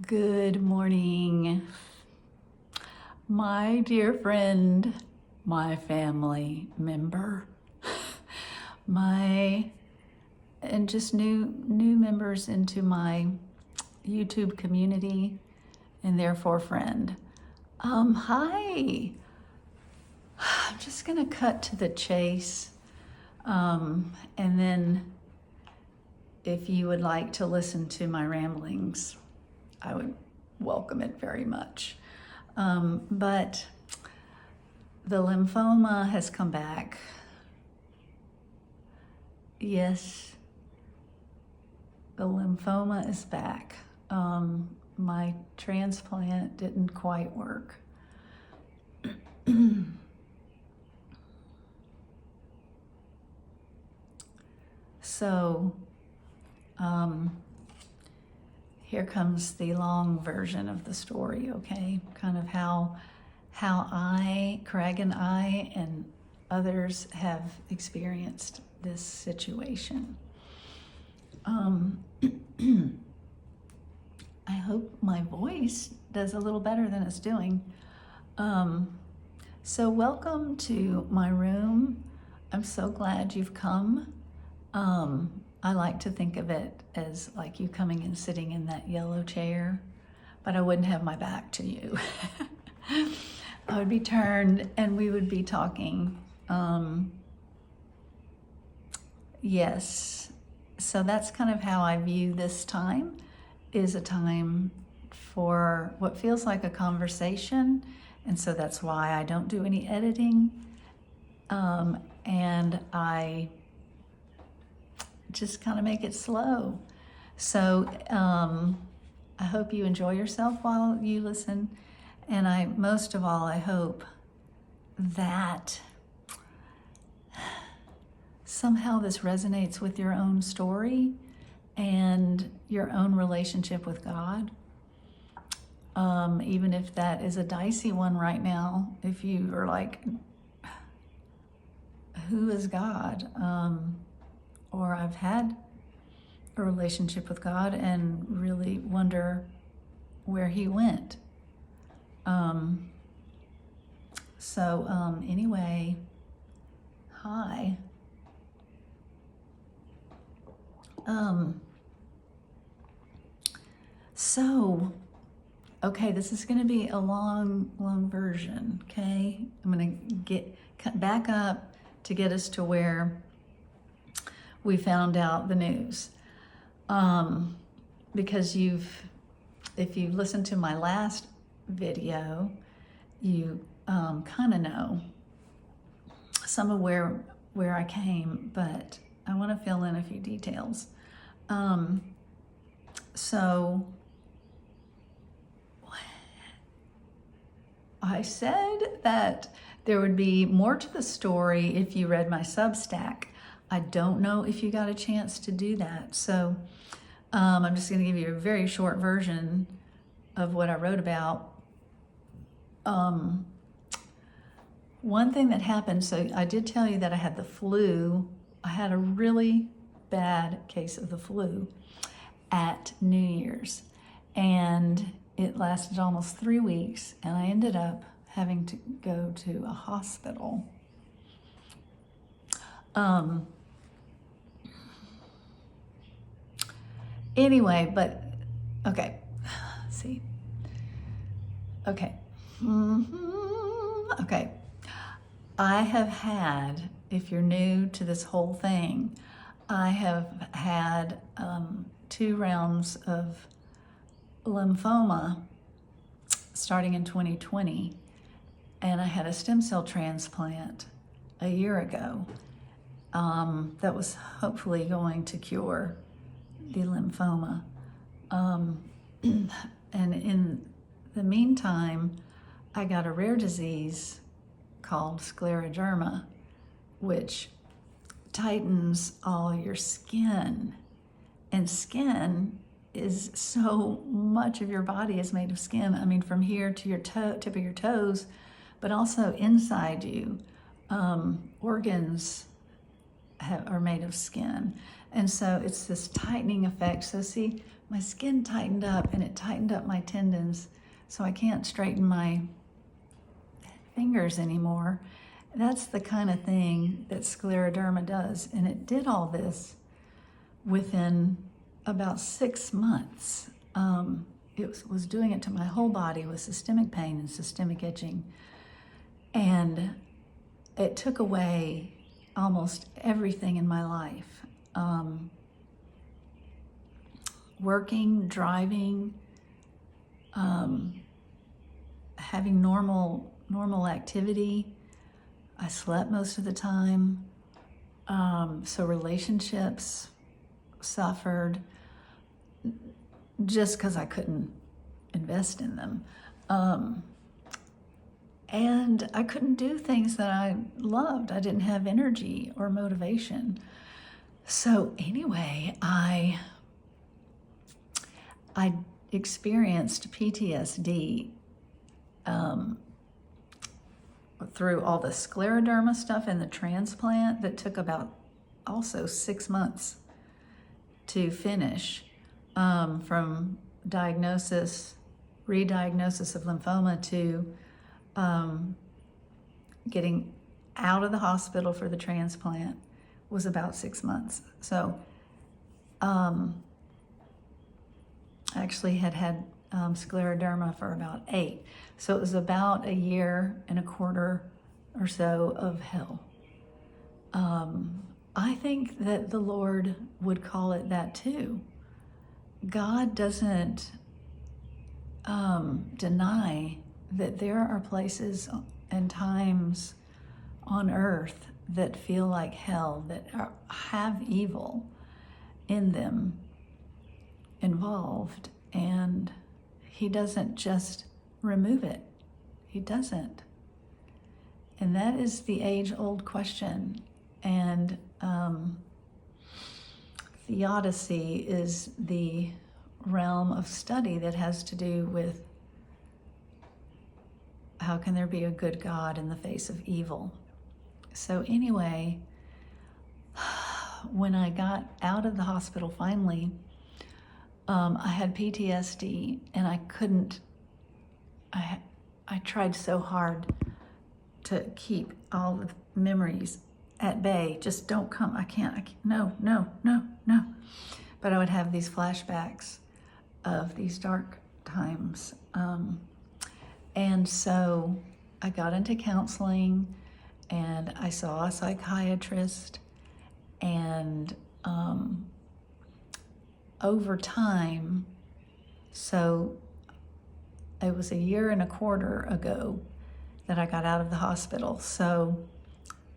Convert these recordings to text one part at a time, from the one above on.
Good morning, my dear friend, my family member, and just new members into my YouTube community and therefore friend. Hi. I'm just gonna cut to the chase, and then if you would like to listen to my ramblings, I would welcome it very much. But the lymphoma has come back. Yes, the lymphoma is back. My transplant didn't quite work. So, here comes the long version of the story, okay? Kind of how Craig and I and others have experienced this situation. I hope my voice does a little better than it's doing. So welcome to my room. I'm so glad you've come. I like to think of it as like you coming and sitting in that yellow chair, but I wouldn't have my back to you. I would be turned and we would be talking. Yes, so that's kind of how I view this time, is a time for what feels like a conversation. And so that's why I don't do any editing. And I just kind of make it slow. So I hope you enjoy yourself while you listen. And most of all, I hope that somehow this resonates with your own story and your own relationship with God. Even if that is a dicey one right now, if you are like, who is God? Or I've had a relationship with God and really wonder where he went. Anyway, hi. Okay, this is going to be a long version, okay? I'm going to cut back up to get us to where we found out the news. Because if you've listened to my last video, you kind of know some of where I came, but I want to fill in a few details. So I said that there would be more to the story if you read my Substack. I don't know if you got a chance to do that. So I'm just going to give you a very short version of what I wrote about. One thing that happened, so I did tell you that I had the flu. I had a really bad case of the flu at New Year's, and it lasted almost 3 weeks, and I ended up having to go to a hospital. Anyway, but okay, let's see. Okay. Okay. I have had, if you're new to this whole thing, I have had 2 rounds of lymphoma starting in 2020, and I had a stem cell transplant a year ago that was hopefully going to cure the lymphoma. And in the meantime, I got a rare disease called scleroderma, which tightens all your skin. And skin is so much of your body is made of skin. I mean, from here to your tip of your toes, but also inside you. Organs are made of skin. And so it's this tightening effect. So see, my skin tightened up and it tightened up my tendons, so I can't straighten my fingers anymore. That's the kind of thing that scleroderma does. And it did all this within about 6 months. It was doing it to my whole body with systemic pain and systemic itching. And it took away almost everything in my life. Working, driving, having normal activity. I slept most of the time. So relationships suffered just because I couldn't invest in them. And I couldn't do things that I loved. I didn't have energy or motivation. So anyway, I experienced PTSD through all the scleroderma stuff and the transplant that took about also 6 months to finish, from diagnosis, re-diagnosis of lymphoma to getting out of the hospital for the transplant was about 6 months. So actually had scleroderma for about 8. So it was about 1.25 years or so of hell. I think that the Lord would call it that too. God doesn't deny that there are places and times on earth that feel like hell, that have evil in them involved, and he doesn't just remove it. He doesn't. And that is the age-old question. And theodicy is the realm of study that has to do with how can there be a good God in the face of evil. So anyway, when I got out of the hospital finally, I had PTSD, and I couldn't, I tried so hard to keep all the memories at bay. Just don't come, I can't, no. But I would have these flashbacks of these dark times. And so I got into counseling, and I saw a psychiatrist, and over time, so it was 1.25 years ago that I got out of the hospital. So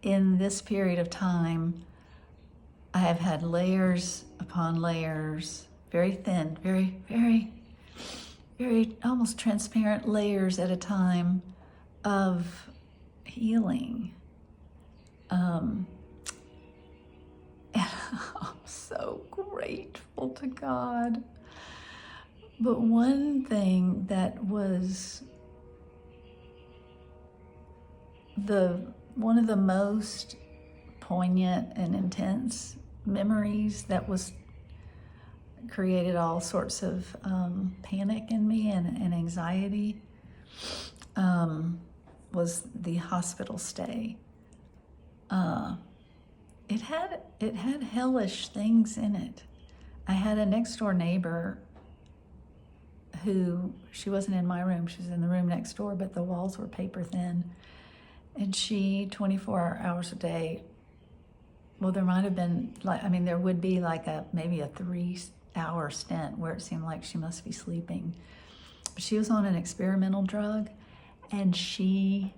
in this period of time, I have had layers upon layers, very thin, very almost transparent layers at a time of healing. And I'm so grateful to God. But one thing that was one of the most poignant and intense memories that created all sorts of panic in me and anxiety was the hospital stay. It had hellish things in it. I had a next door neighbor who, she wasn't in my room, she was in the room next door, but the walls were paper thin. And she, 24 hours a day, well, there might have been, there would be maybe a 3-hour stint where it seemed like she must be sleeping. But she was on an experimental drug, and she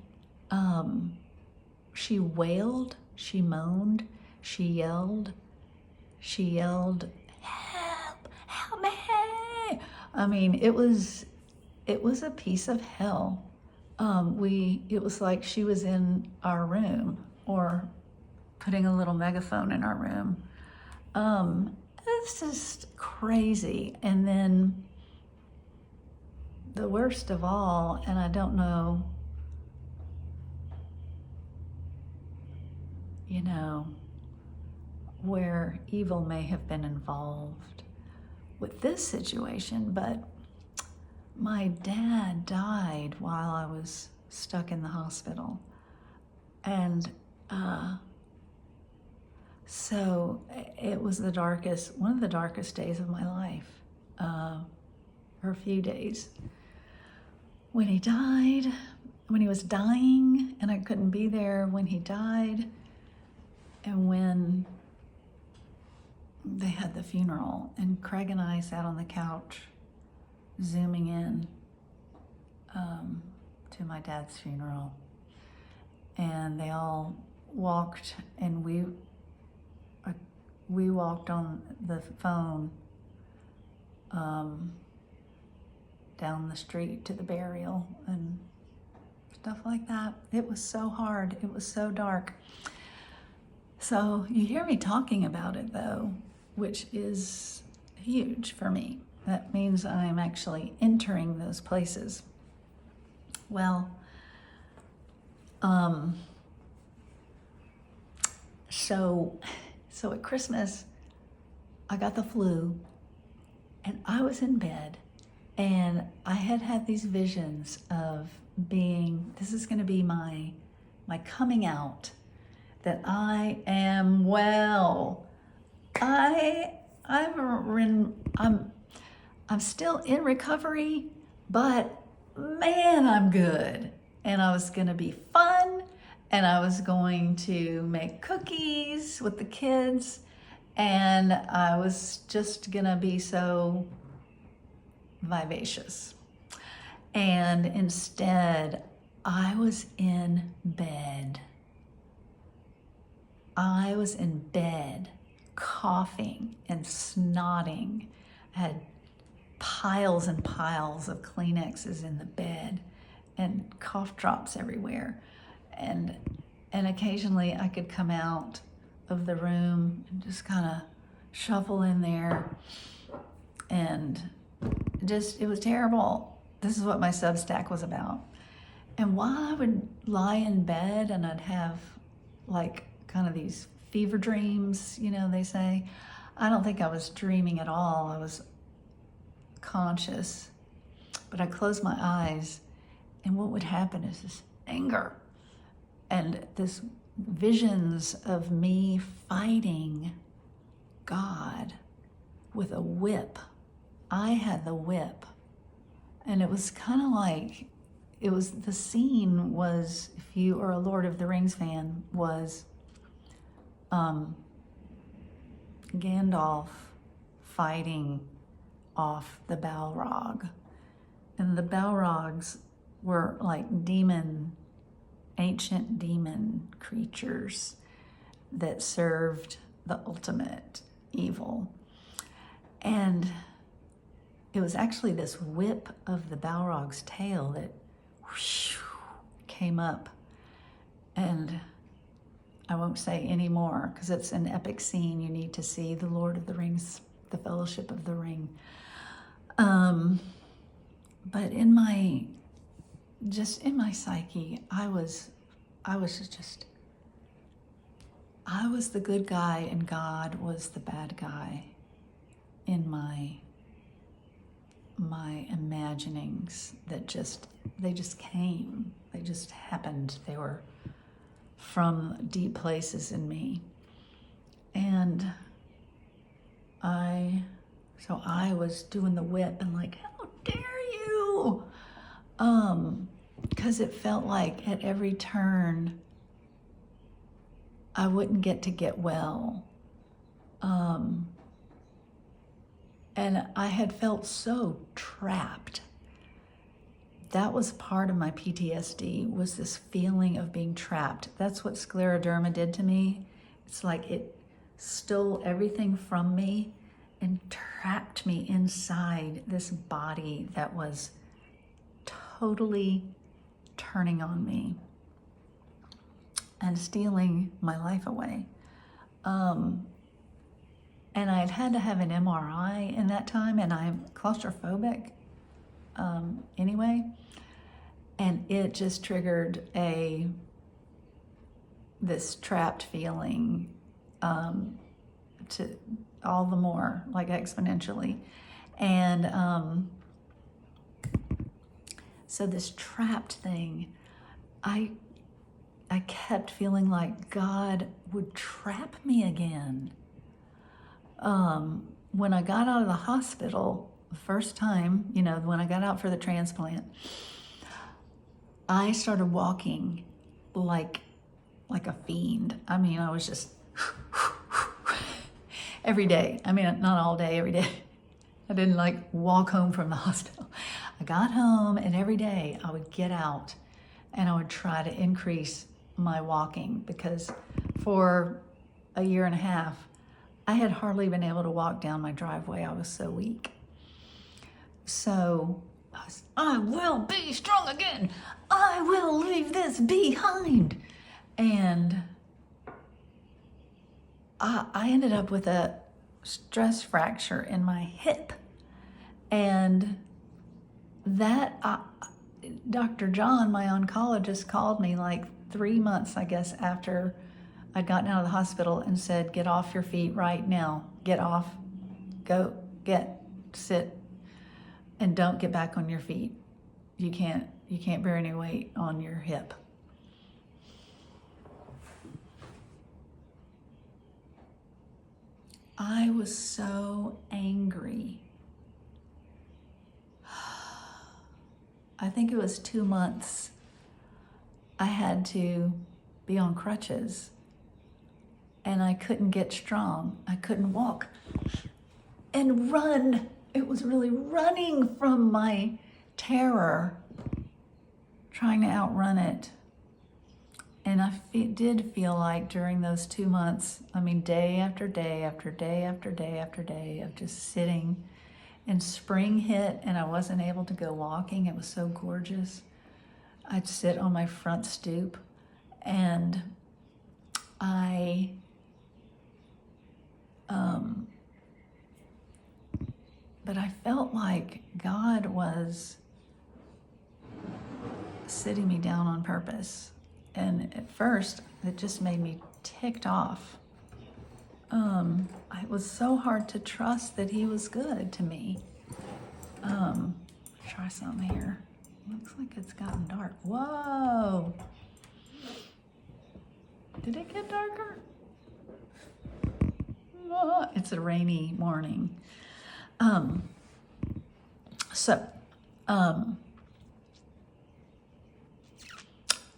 wailed, she moaned, she yelled, help me. It was a piece of hell. It was like she was in our room, or putting a little megaphone in our room. It's just crazy. And then the worst of all, and I don't know, where evil may have been involved with this situation, but my dad died while I was stuck in the hospital. And so it was one of the darkest days of my life, for a few days. When he died, when he was dying, and I couldn't be there when he died, and when they had the funeral, and Craig and I sat on the couch zooming in to my dad's funeral, and they all walked, and we walked on the phone down the street to the burial and stuff like that. It was so hard. It was so dark. So you hear me talking about it though, which is huge for me. That means I'm actually entering those places. Well, so at Christmas, I got the flu, and I was in bed, and I had these visions of this is going to be my coming out, that I am well. I'm still in recovery, but man, I'm good. And I was going to be fun, and I was going to make cookies with the kids, and I was just going to be so vivacious. And instead, I was in bed. I was in bed, coughing and snotting. I had piles and piles of Kleenexes in the bed and cough drops everywhere. And occasionally I could come out of the room and just kind of shuffle in there, and it was terrible. This is what my Substack was about. And while I would lie in bed and I'd have like kind of these fever dreams, they say, I don't think I was dreaming at all. I was conscious, but I closed my eyes, and what would happen is this anger and this visions of me fighting God with a whip. I had the whip, and it was kind of like, the scene was, if you are a Lord of the Rings fan, was Gandalf fighting off the Balrog. And the Balrogs were like ancient demon creatures that served the ultimate evil. And it was actually this whip of the Balrog's tail that whoosh, came up. And I won't say any more because it's an epic scene. You need to see The Lord of the Rings, The Fellowship of the Ring. But in my psyche, I was the good guy and God was the bad guy in my imaginings they just came. They just happened. They were from deep places in me. And I was doing the whip and like, how dare you? Because it felt like at every turn I wouldn't get well. And I had felt so trapped. That was part of my PTSD, was this feeling of being trapped. That's what scleroderma did to me. It's like it stole everything from me and trapped me inside this body that was totally turning on me and stealing my life away. And I'd had to have an MRI in that time, and I'm claustrophobic anyway. And it just triggered this trapped feeling to all the more, like exponentially. And so this trapped thing, I kept feeling like God would trap me again. When I got out of the hospital the first time, when I got out for the transplant, I started walking like a fiend. I mean, I was just every day. I mean, not all day, every day. I didn't walk home from the hospital. I got home, and every day I would get out and I would try to increase my walking, because for a year and a half, I had hardly been able to walk down my driveway. I was so weak. So I will be strong again. I will leave this behind. And I ended up with a stress fracture in my hip. And that, Dr. John, my oncologist, called me 3 months, I guess, after I'd gotten out of the hospital and said, get off your feet right now. Get off, go, sit, and don't get back on your feet. You can't bear any weight on your hip. I was so angry. I think it was 2 months I had to be on crutches, and I couldn't get strong. I couldn't walk and run. It was really running from my terror, trying to outrun it. And I did feel like during those 2 months, day after day after day after day after day of just sitting, and spring hit and I wasn't able to go walking. It was so gorgeous. I'd sit on my front stoop, and but I felt like God was sitting me down on purpose. And at first, it just made me ticked off. It was so hard to trust that he was good to me. Try something here. Looks like it's gotten dark. Whoa! Did it get darker? It's a rainy morning.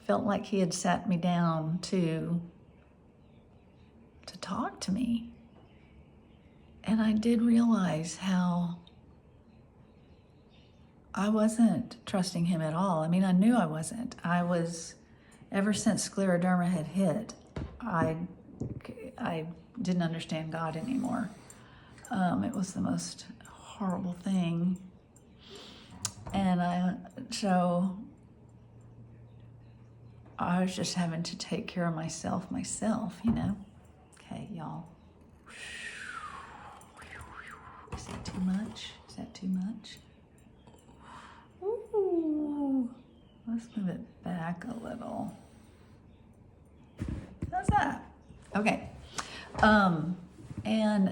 Felt like he had sat me down to talk to me. And I did realize how I wasn't trusting him at all. I knew I wasn't. Ever since scleroderma had hit, I didn't understand God anymore. It was the most horrible thing. And so I was just having to take care of myself, Okay, y'all. Is that too much? Is that too much? Ooh, let's move it back a little. How's that? Okay.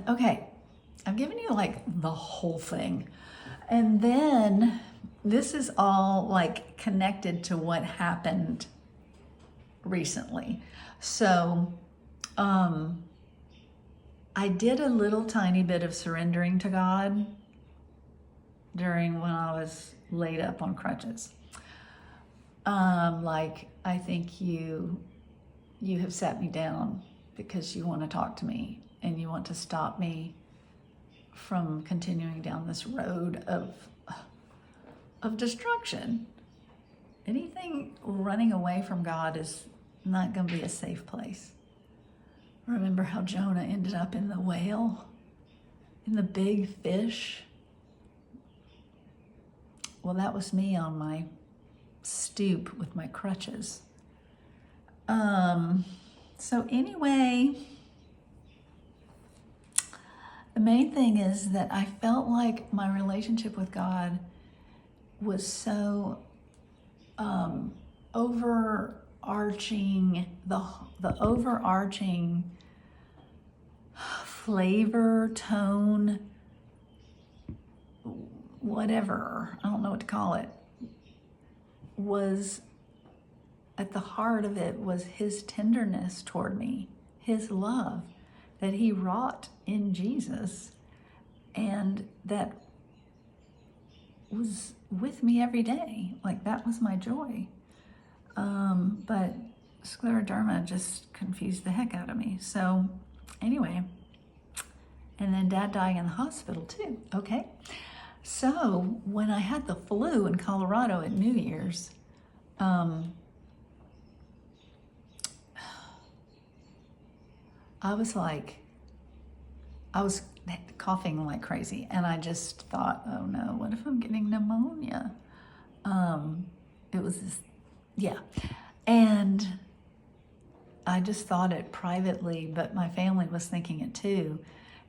Okay, I've given you the whole thing. And then this is all connected to what happened recently. So, I did a little tiny bit of surrendering to God during when I was laid up on crutches. I think you have sat me down because you want to talk to me and you want to stop me from continuing down this road of destruction. Anything running away from God is not going to be a safe place. Remember how Jonah ended up in the whale, in the big fish? Well, that was me on my stoop with my crutches. So anyway, the main thing is that I felt like my relationship with God was so overarching, the overarching flavor, tone, whatever, I don't know what to call it, was at the heart of it was his tenderness toward me, his love that he wrought in Jesus, and that was with me every day. Like, that was my joy. But scleroderma just confused the heck out of me. So anyway, and then Dad dying in the hospital too. Okay. So when I had the flu in Colorado at New Year's, I was coughing like crazy, and I just thought, oh no, what if I'm getting pneumonia? It was this, yeah. And I just thought it privately, but my family was thinking it too.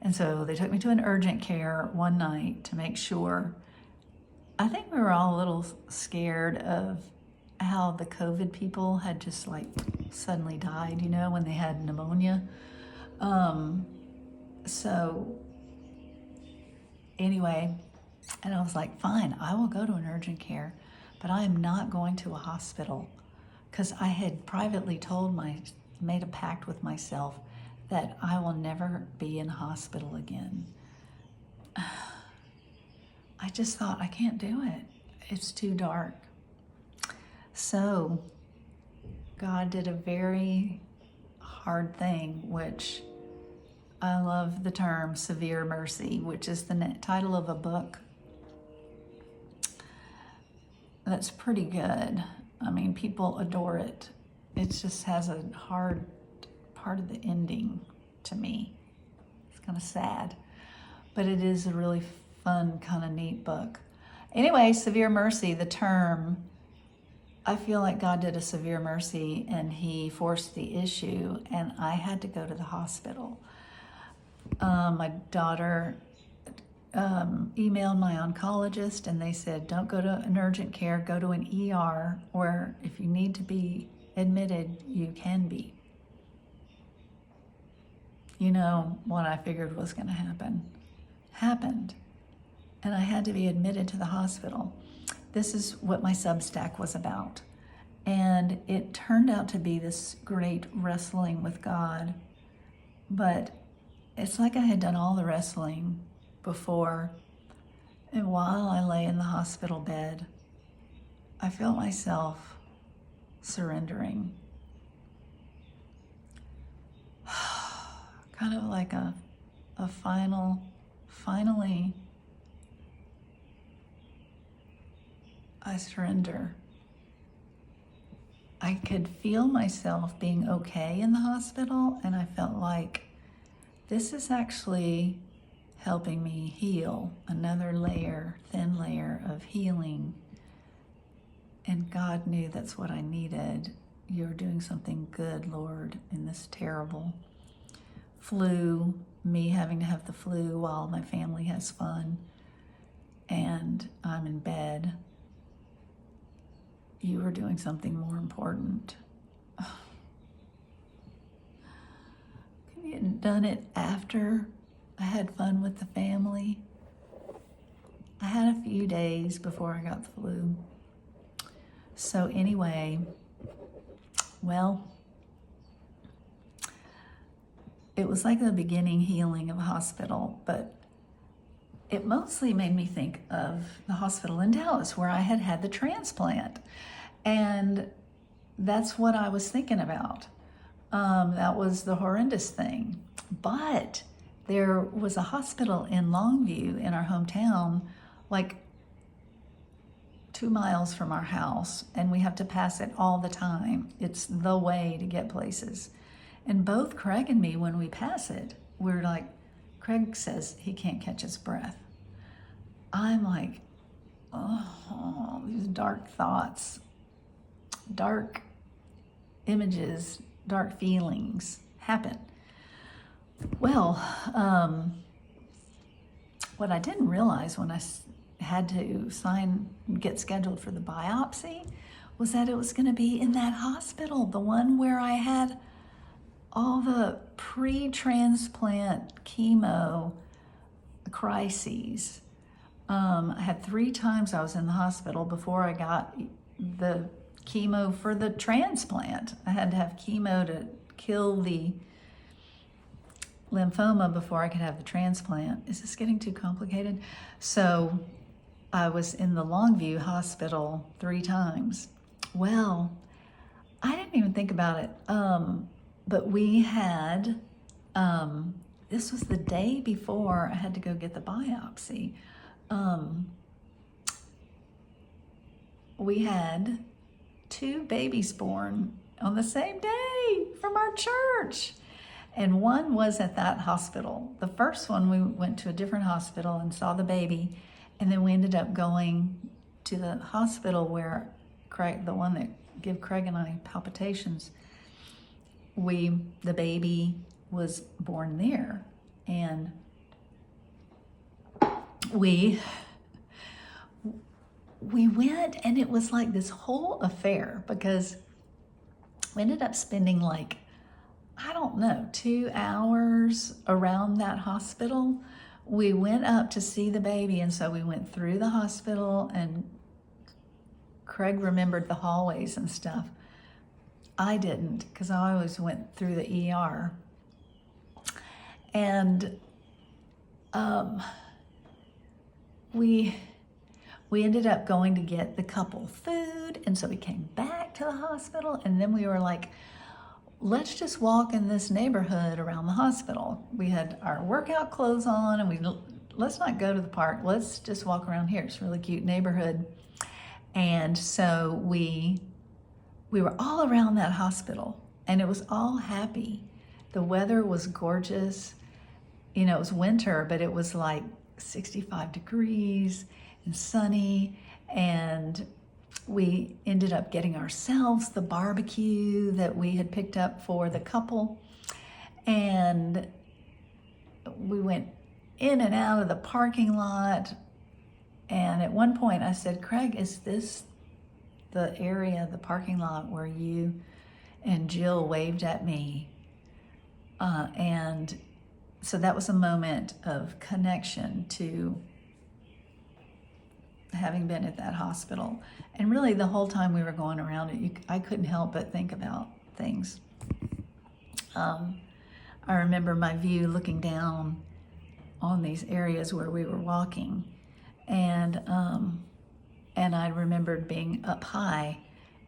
And so they took me to an urgent care one night to make sure. I think we were all a little scared of how the COVID people had just like suddenly died, you know, when they had pneumonia. So anyway, and I was like, fine, I will go to an urgent care, but I am not going to a hospital, because I had privately made a pact with myself that I will never be in a hospital again. I just thought, I can't do it. It's too dark. So God did a very hard thing, which I love the term severe mercy, which is the title of a book that's pretty good. I mean, people adore it. It just has a hard part of the ending to me. It's kind of sad, but it is a really fun, kind of neat book. Anyway, severe mercy, the term, I feel like God did a severe mercy and he forced the issue, and I had to go to the hospital. My daughter emailed my oncologist, and they said, don't go to an urgent care, go to an ER, where if you need to be admitted, you can be. You know, what I figured was going to happen happened, and I had to be admitted to the hospital. This is what my Substack was about, and it turned out to be this great wrestling with God, but it's like I had done all the wrestling before, and while I lay in the hospital bed, I felt myself surrendering. Kind of like a finally, I surrender. I could feel myself being okay in the hospital, and I felt like this is actually helping me heal, another layer, thin layer of healing. And God knew that's what I needed. You're doing something good, Lord, in this terrible flu, me having to have the flu while my family has fun, and I'm in bed. You are doing something more important. Could you have done it after I had fun with the family? I had a few days before I got the flu. So anyway, well, it was like the beginning healing of a hospital, but it mostly made me think of the hospital in Dallas where I had had the transplant. And that's what I was thinking about. That was the horrendous thing. But there was a hospital in Longview in our hometown, like 2 miles from our house, and we have to pass it all the time. It's the way to get places. And both Craig and me, when we pass it, we're like, Craig says he can't catch his breath. I'm like, oh, these dark thoughts, dark images, dark feelings happen. Well, what I didn't realize when I had to get scheduled for the biopsy was that it was going to be in that hospital, the one where I had all the pre-transplant chemo crises. I had 3 times I was in the hospital before I got the chemo for the transplant. I had to have chemo to kill the lymphoma before I could have the transplant. Is this getting too complicated? So I was in the Longview hospital 3 times. Well, I didn't even think about it. But we had, this was the day before I had to go get the biopsy. We had 2 babies born on the same day from our church. And one was at that hospital. The first one, we went to a different hospital and saw the baby. And then we ended up going to the hospital where Craig, the one that gave Craig and I palpitations, the baby was born there. And we went, and it was like this whole affair, because we ended up spending like, I don't know, 2 hours around that hospital. We went up to see the baby, and so we went through the hospital, and Craig remembered the hallways and stuff. I didn't, because I always went through the ER. And we ended up going to get the couple food, and so we came back to the hospital, and then we were like, let's just walk in this neighborhood around the hospital. We had our workout clothes on, and let's not go to the park. Let's just walk around here. It's a really cute neighborhood. And so we were all around that hospital, and it was all happy. The weather was gorgeous. You know, it was winter, but it was like 65 degrees and sunny, and we ended up getting ourselves the barbecue that we had picked up for the couple, and we went in and out of the parking lot. And at one point I said, Craig, is this the area, the parking lot where you and Jill waved at me? And so that was a moment of connection to having been at that hospital. And really the whole time we were going around it, I couldn't help but think about things. I remember my view looking down on these areas where we were walking, and I remembered being up high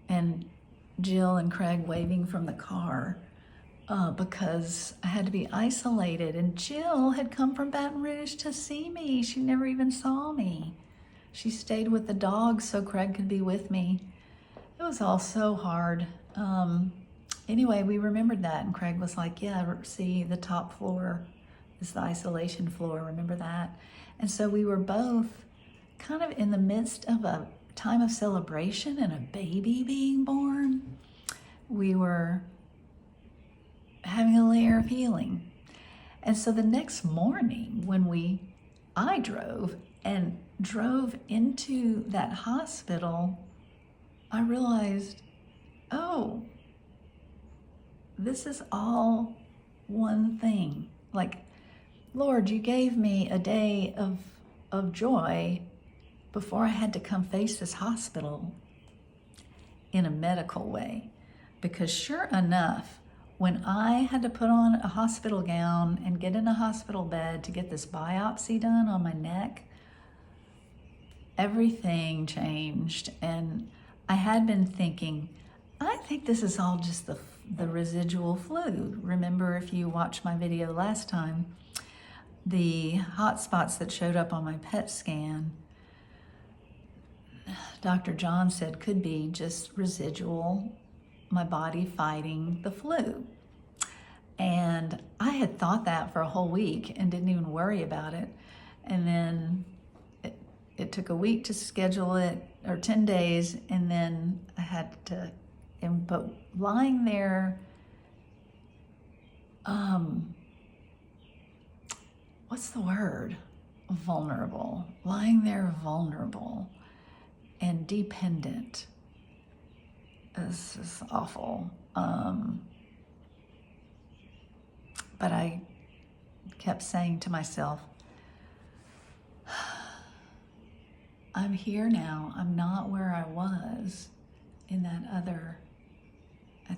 and Jill and Craig waving from the car because I had to be isolated, and Jill had come from Baton Rouge to see me. She never even saw me. She stayed with the dogs so Craig could be with me. It was all so hard. Anyway, we remembered that, and Craig was like, yeah, see, the top floor is the isolation floor, remember that? And so we were both kind of in the midst of a time of celebration and a baby being born. We were having a layer of healing. And so the next morning when I drove into that hospital, I realized, oh, this is all one thing. Like, Lord, you gave me a day of joy before I had to come face this hospital in a medical way. Because sure enough, when I had to put on a hospital gown and get in a hospital bed to get this biopsy done on my neck, everything changed. And I had been thinking, I think this is all just the residual flu. Remember, if you watched my video last time, the hot spots that showed up on my PET scan, Dr. John said could be just residual, my body fighting the flu. And I had thought that for a whole week and didn't even worry about it. And then it took a week to schedule it, or 10 days, and then I had to, but lying there, what's the word? Vulnerable. Lying there vulnerable and dependent. This is awful. But I kept saying to myself, I'm here now. I'm not where I was at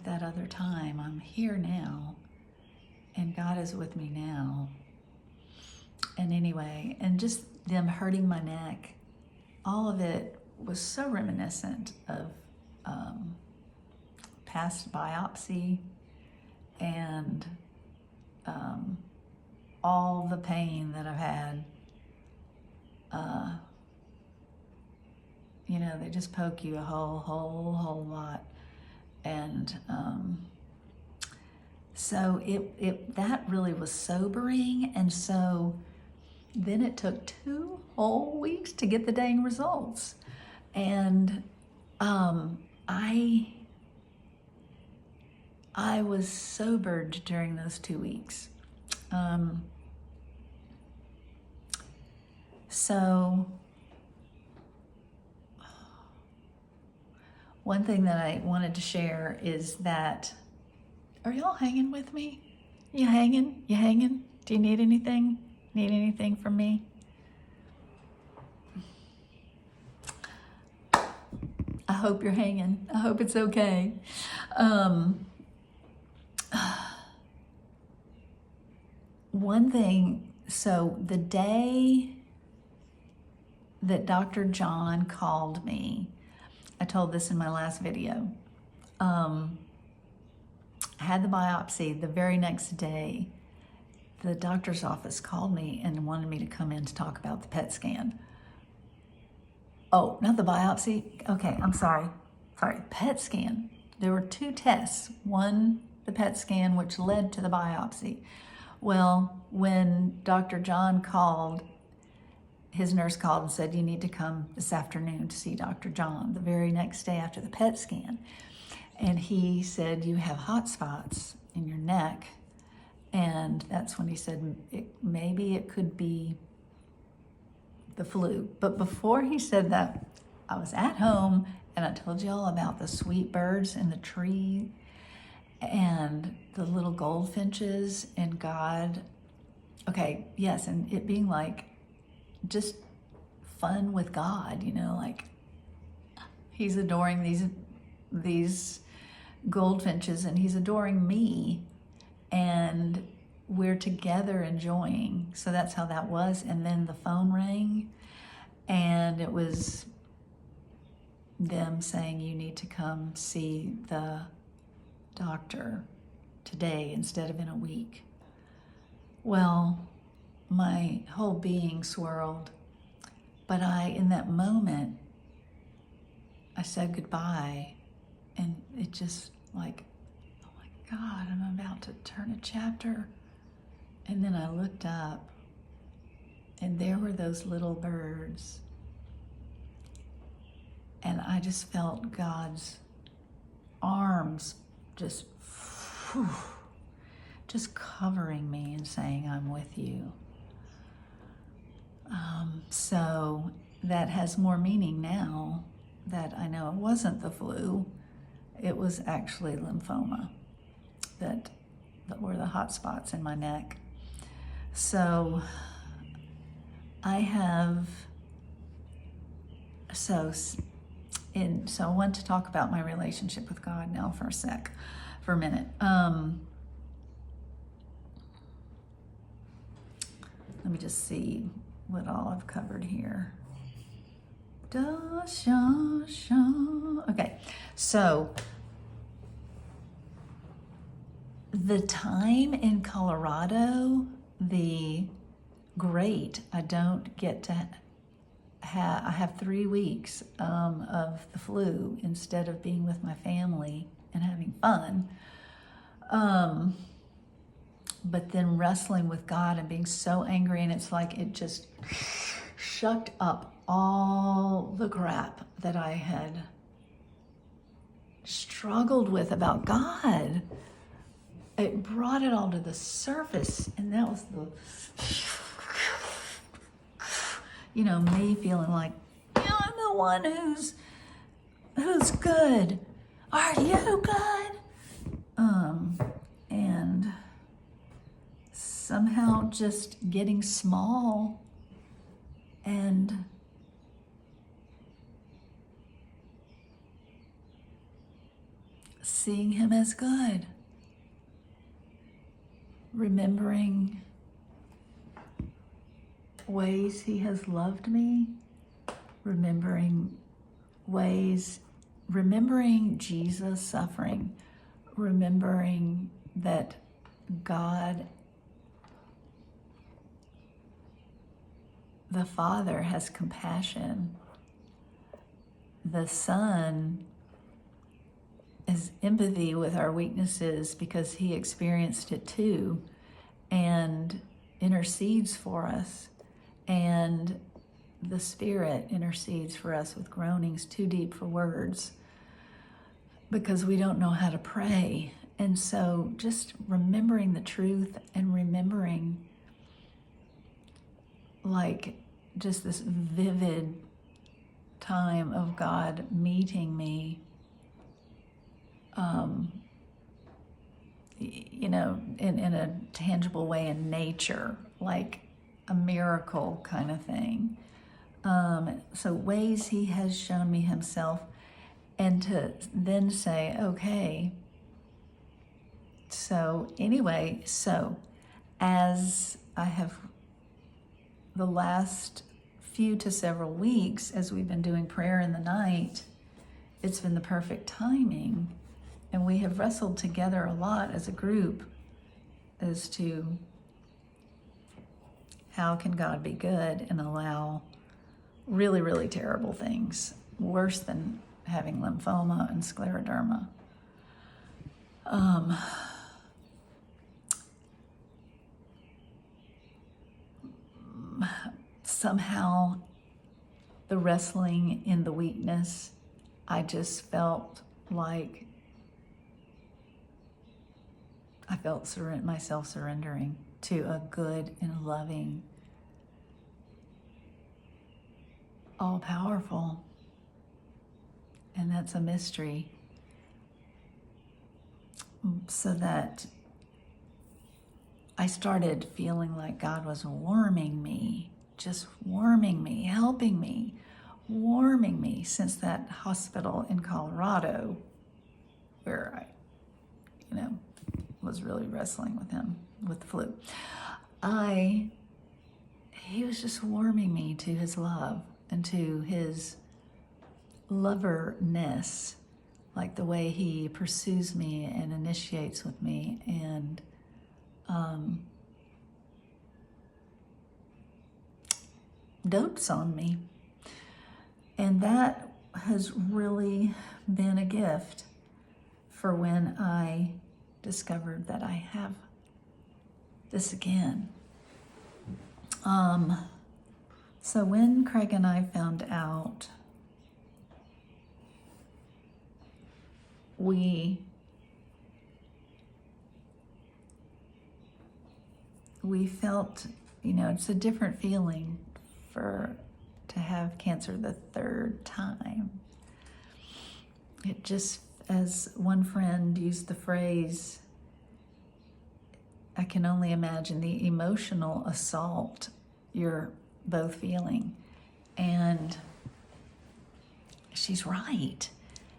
that other time. I'm here now, and God is with me now. And anyway, and just them hurting my neck, all of it was so reminiscent of past biopsy and all the pain that I've had. You know, they just poke you a whole lot. And so that really was sobering. And so then it took 2 whole weeks to get the dang results. And I was sobered during those 2 weeks. So one thing that I wanted to share is that, are y'all hanging with me? You hanging? You hanging? Do you need anything? Need anything from me? I hope you're hanging. I hope it's okay. One thing, so the day that Dr. John called me, I told this in my last video, I had the biopsy. The very next day, the doctor's office called me and wanted me to come in to talk about the PET scan. Oh, not the biopsy. Okay, I'm sorry. PET scan. There were 2 tests. One, the PET scan, which led to the biopsy. Well, when Dr. John called, his nurse called and said, you need to come this afternoon to see Dr. John, the very next day after the PET scan. And he said, you have hot spots in your neck. And that's when he said, maybe it could be the flu. But before he said that, I was at home and I told you all about the sweet birds in the tree and the little goldfinches and God. Okay, yes, and it being like just fun with God, you know, like he's adoring these goldfinches and he's adoring me and we're together enjoying. So that's how that was. And then the phone rang and it was them saying, you need to come see the doctor today instead of in a week. Well, my whole being swirled, but in that moment, I said goodbye, and it just like, oh my God, I'm about to turn a chapter. And then I looked up, and there were those little birds, and I just felt God's arms just covering me and saying, I'm with you. So that has more meaning now that I know it wasn't the flu. It was actually lymphoma that were the hot spots in my neck. So I want to talk about my relationship with God now for a minute. Let me just see what all I've covered here. Okay, so the time in Colorado, I don't get to I have 3 weeks of the flu instead of being with my family and having fun. But then wrestling with God and being so angry, and it's like it just shucked up all the crap that I had struggled with about God. It brought it all to the surface, and that was me feeling like, I'm the one who's good. Are you good? And somehow just getting small and seeing him as good, remembering ways he has loved me, remembering Jesus' suffering, remembering that God, the Father, has compassion. The Son is empathy with our weaknesses because he experienced it too and intercedes for us. And the Spirit intercedes for us with groanings too deep for words because we don't know how to pray. And so just remembering the truth and remembering like just this vivid time of God meeting me, in a tangible way in nature, like a miracle kind of thing. So ways he has shown me himself, and to then say, okay, so anyway, so as I have the last few to several weeks, as we've been doing prayer in the night, it's been the perfect timing. And we have wrestled together a lot as a group as to how can God be good and allow really, really terrible things, worse than having lymphoma and scleroderma. Somehow the wrestling in the weakness, I just felt like I felt myself surrendering to a good and loving, all-powerful, and that's a mystery. So that I started feeling like God was warming me, just warming me, helping me, warming me since that hospital in Colorado where I, was really wrestling with him with the flu. He was just warming me to his love and to his loverness, like the way he pursues me and initiates with me and dotes on me. And that has really been a gift for when I discovered that I have this again. So when Craig and I found out, we felt, it's a different feeling to have cancer the third time. It just, as one friend used the phrase, I can only imagine the emotional assault you're both feeling. And she's right.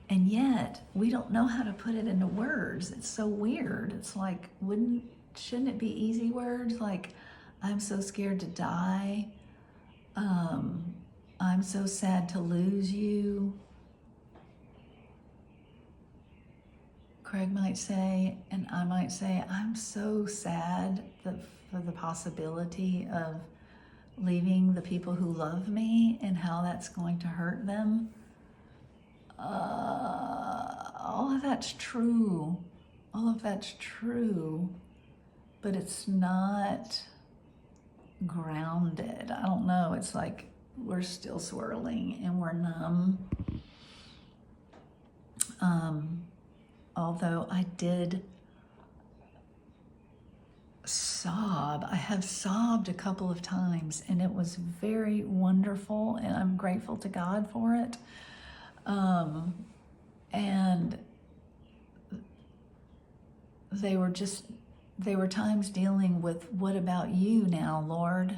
And yet we don't know how to put it into words. It's so weird. It's like, shouldn't it be easy words? Like, I'm so scared to die. I'm so sad to lose you. Craig might say, and I might say, I'm so sad for the possibility of leaving the people who love me and how that's going to hurt them. All of that's true. All of that's true, but it's not grounded. I don't know. It's like we're still swirling and we're numb. Although I did sob. I have sobbed a couple of times, and it was very wonderful, and I'm grateful to God for it. And they were just there were times dealing with, what about you now, Lord?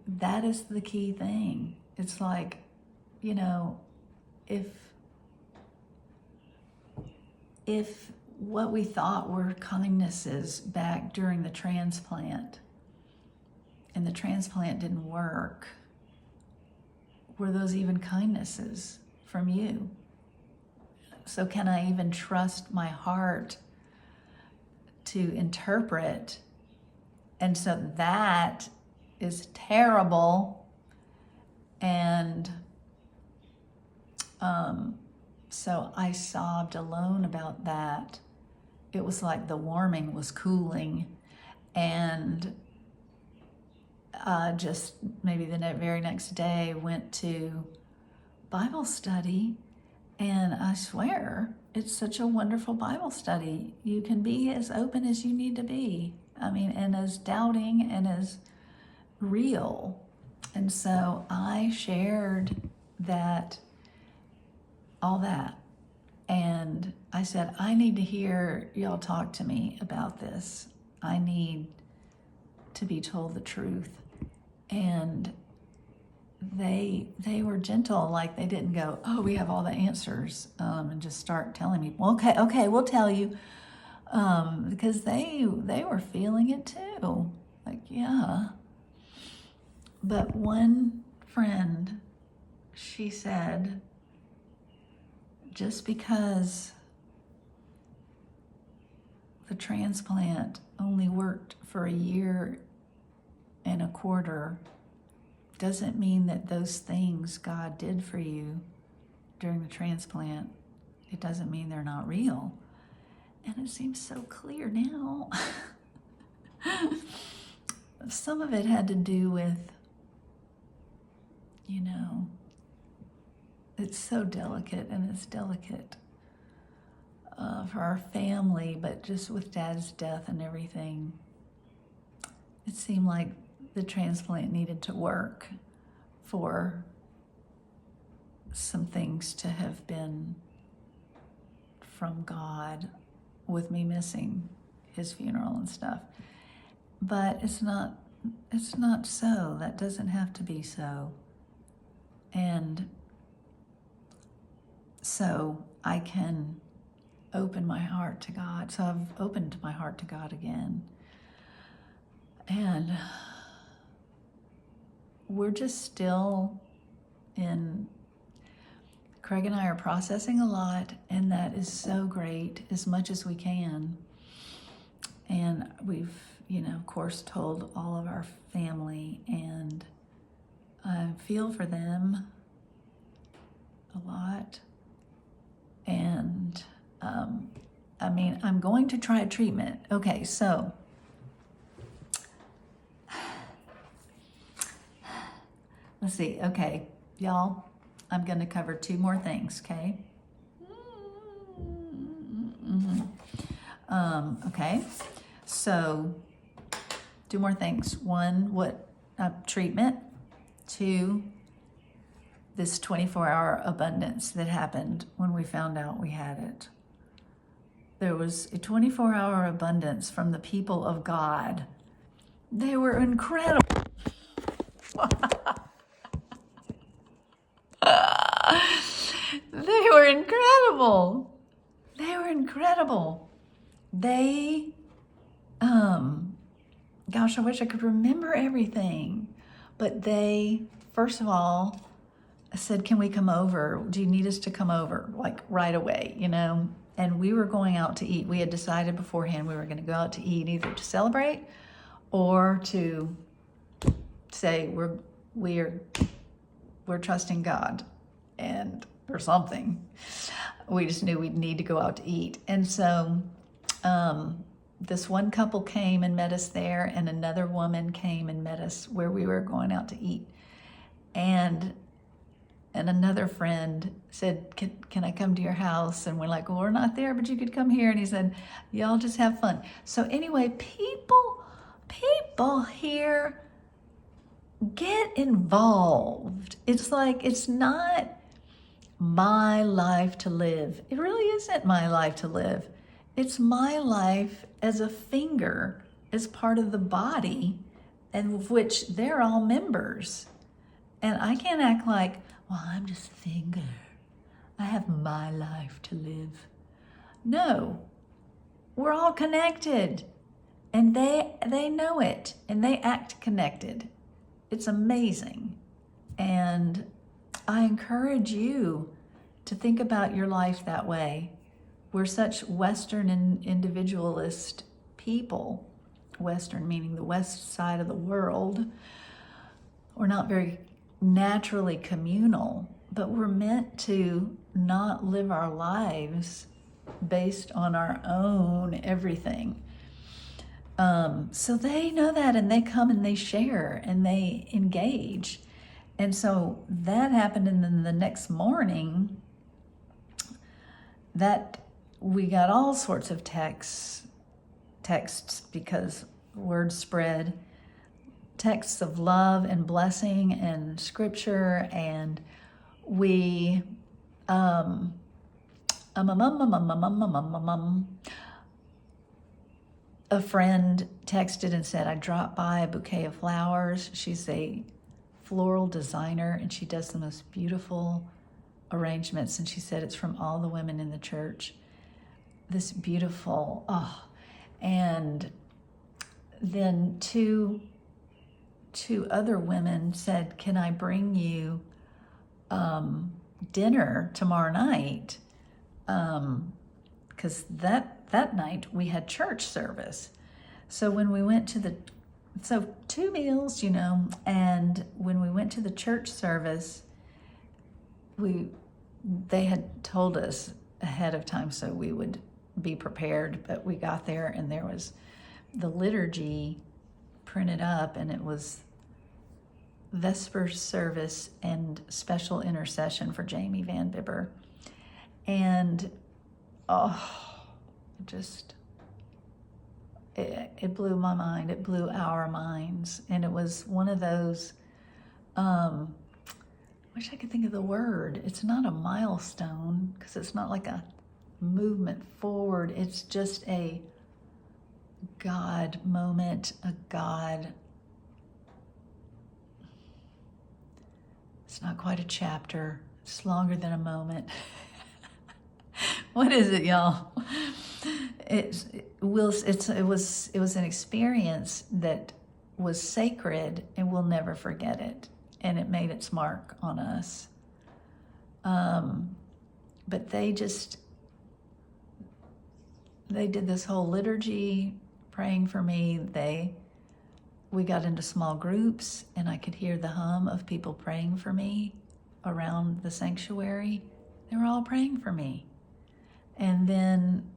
That is the key thing. It's like, if what we thought were kindnesses back during the transplant and the transplant didn't work, were those even kindnesses from you? So can I even trust my heart to interpret? And so that is terrible. And so I sobbed alone about that. It was like the warming was cooling. And just maybe the very next day went to Bible study. And I swear, it's such a wonderful Bible study. You can be as open as you need to be. I mean, and as doubting and as real. And so I shared that, all that. And I said, I need to hear y'all talk to me about this. I need to be told the truth. And they were gentle, like they didn't go, oh, we have all the answers, and just start telling me, well, okay, we'll tell you, because they were feeling it too, like, yeah. But one friend, she said, just because the transplant only worked for 1.25 years doesn't mean that those things God did for you during the transplant, it doesn't mean they're not real. And it seems so clear now. Some of it had to do with, it's so delicate, and it's delicate for our family, but just with Dad's death and everything, it seemed like the transplant needed to work for some things to have been from God, with me missing his funeral and stuff. But it's not so. That doesn't have to be so. And so I can open my heart to God. So I've opened my heart to God again. And we're just still Craig and I are processing a lot, and that is so great, as much as we can. And we've, of course, told all of our family, and I feel for them a lot. And I'm going to try a treatment. Okay, so let's see. Okay, y'all, I'm going to cover 2 more things, okay? Okay, so 2 more things. 1, what treatment. 2, this 24-hour abundance that happened when we found out we had it. There was a 24-hour abundance from the people of God. They were incredible. They were incredible. They were incredible. They, gosh, I wish I could remember everything. But they, first of all, said, can we come over? Do you need us to come over? Like right away, And we were going out to eat. We had decided beforehand we were going to go out to eat, either to celebrate or to say we're trusting God, or something. We just knew we'd need to go out to eat. And so this one couple came and met us there, and another woman came and met us where we were going out to eat. And another friend said, can I come to your house? And we're like, well, we're not there, but you could come here. And he said, y'all just have fun. So anyway, people here get involved. It's like, it's not my life to live. It really isn't my life to live. It's my life as a finger, as part of the body, and of which they're all members. And I can't act like, well, I'm just a finger. I have my life to live. No, we're all connected. And they know it, and they act connected. It's amazing. And I encourage you to think about your life that way. We're such Western and individualist people, Western meaning the west side of the world. We're not very naturally communal, but we're meant to not live our lives based on our own everything. So they know that, and they come and they share and they engage. And so that happened, and then the next morning that we got all sorts of texts because word spread, texts of love and blessing and scripture, and we a friend texted and said, I dropped by a bouquet of flowers. She's a floral designer, and she does the most beautiful arrangements. And she said it's from all the women in the church. This beautiful, and then two other women said, can I bring you dinner tomorrow night? Because that night we had church service. So when we went to so 2 meals, and when we went to the church service, they had told us ahead of time so we would be prepared, but we got there and there was the liturgy printed up, and it was Vesper service and special intercession for Jamie Van Bibber. And it blew my mind. It blew our minds. And it was one of those, wish I could think of the word. It's not a milestone because it's not like a movement forward. It's just a God moment, it's not quite a chapter. It's longer than a moment. What is it, y'all? It was an experience that was sacred, and we'll never forget it. And it made its mark on us. But they did this whole liturgy praying for me. We got into small groups, and I could hear the hum of people praying for me around the sanctuary. They were all praying for me. And then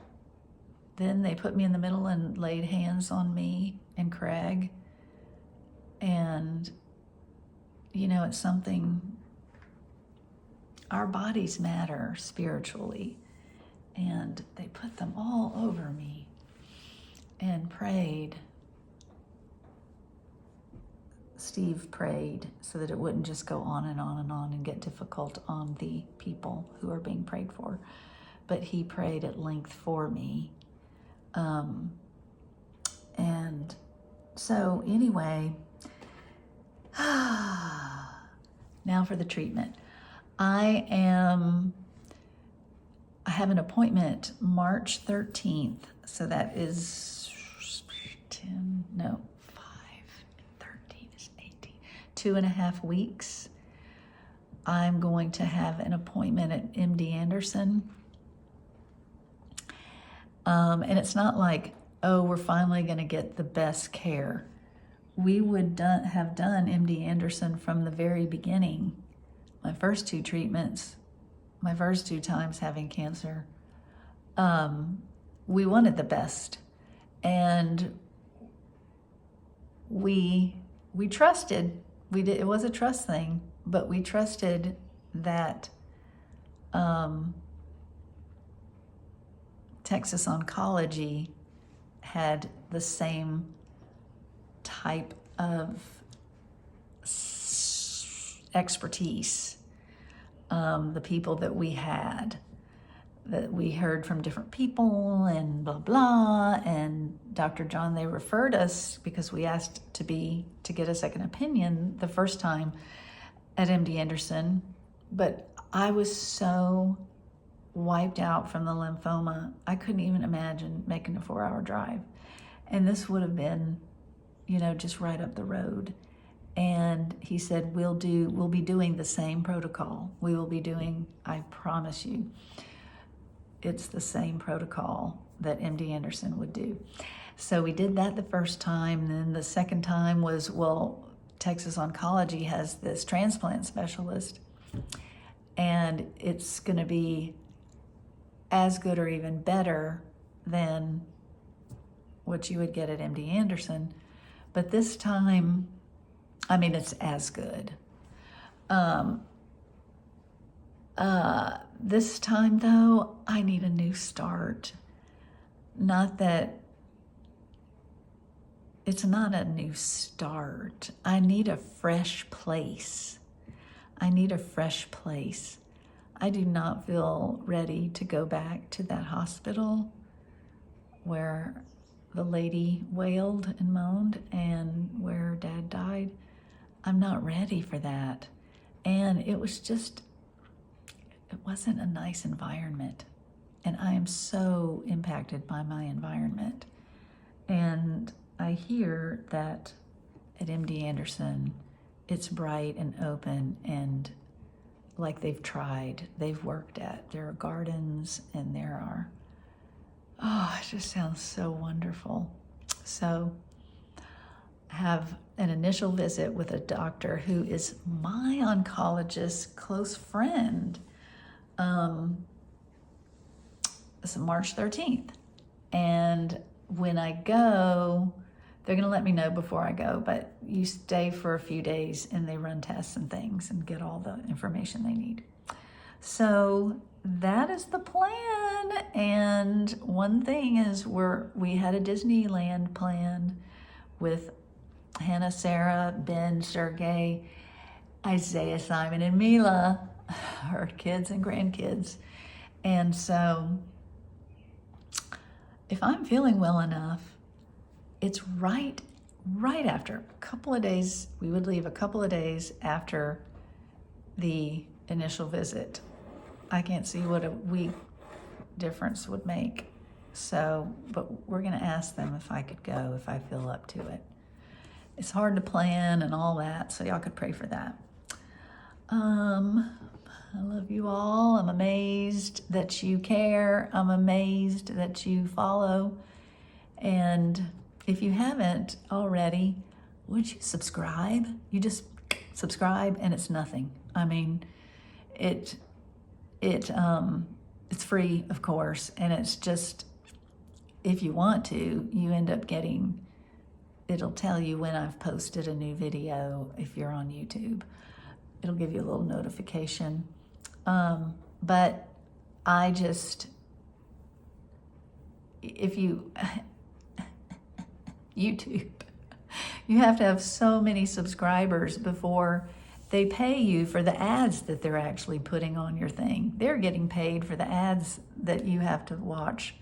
they put me in the middle and laid hands on me and Craig. And, it's something, our bodies matter spiritually. And they put them all over me and prayed. Steve prayed so that it wouldn't just go on and on and on and get difficult on the people who are being prayed for. But he prayed at length for me. And so anyway, now for the treatment. I have an appointment March 13th. So that is 2.5 weeks. I'm going to have an appointment at MD Anderson. And it's not like, we're finally going to get the best care. We would have done MD Anderson from the very beginning. My first 2 treatments, my first 2 times having cancer, we wanted the best. And we trusted. It was a trust thing, but we trusted that Texas Oncology had the same type of expertise. The people that we had, that we heard from different people and blah, blah. And Dr. John, they referred us because we asked to get a second opinion the first time at MD Anderson. But I was so wiped out from the lymphoma, I couldn't even imagine making a 4-hour drive. And this would have been, just right up the road. And he said, we'll be doing the same protocol. We will be doing, I promise you, it's the same protocol that MD Anderson would do. So we did that the first time. And then the second time was, Texas Oncology has this transplant specialist, and it's going to be as good or even better than what you would get at MD Anderson. But this time, it's as good. This time, though, I need a new start. It's not a new start. I need a fresh place. I do not feel ready to go back to that hospital where the lady wailed and moaned and where Dad died. I'm not ready for that. And it wasn't a nice environment. And I am so impacted by my environment. And I hear that at MD Anderson, it's bright and open and like they've worked at. There are gardens and it just sounds so wonderful. So have an initial visit with a doctor who is my oncologist's close friend. It's March 13th. And when I go, they're going to let me know before I go, but you stay for a few days and they run tests and things and get all the information they need. So that is the plan. And one thing is we had a Disneyland plan with Hannah, Sarah, Ben, Sergey, Isaiah, Simon, and Mila, her kids and grandkids. And so if I'm feeling well enough, it's right after a couple of days. We would leave a couple of days after the initial visit. I can't see what a week difference would make. So, but we're going to ask them if I could go, if I feel up to it. It's hard to plan and all that, so y'all could pray for that. I love you all. I'm amazed that you care. I'm amazed that you follow. And if you haven't already, would you subscribe? You just subscribe and it's nothing. It's free, of course, and it's just, if you want to, you end up getting, it'll tell you when I've posted a new video. If you're on YouTube, it'll give you a little notification. But if you, YouTube, you have to have so many subscribers before they pay you for the ads that they're actually putting on your thing. They're getting paid for the ads that you have to watch.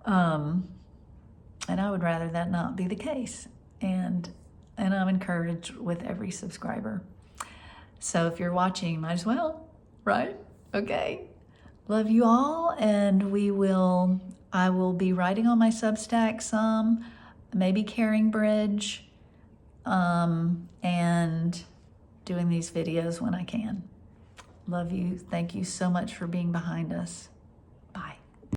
And I would rather that not be the case. And I'm encouraged with every subscriber. So if you're watching, might as well, right? Okay. Love you all, and I will be writing on my Substack some, maybe Caring Bridge, and doing these videos when I can. Love you. Thank you so much for being behind us.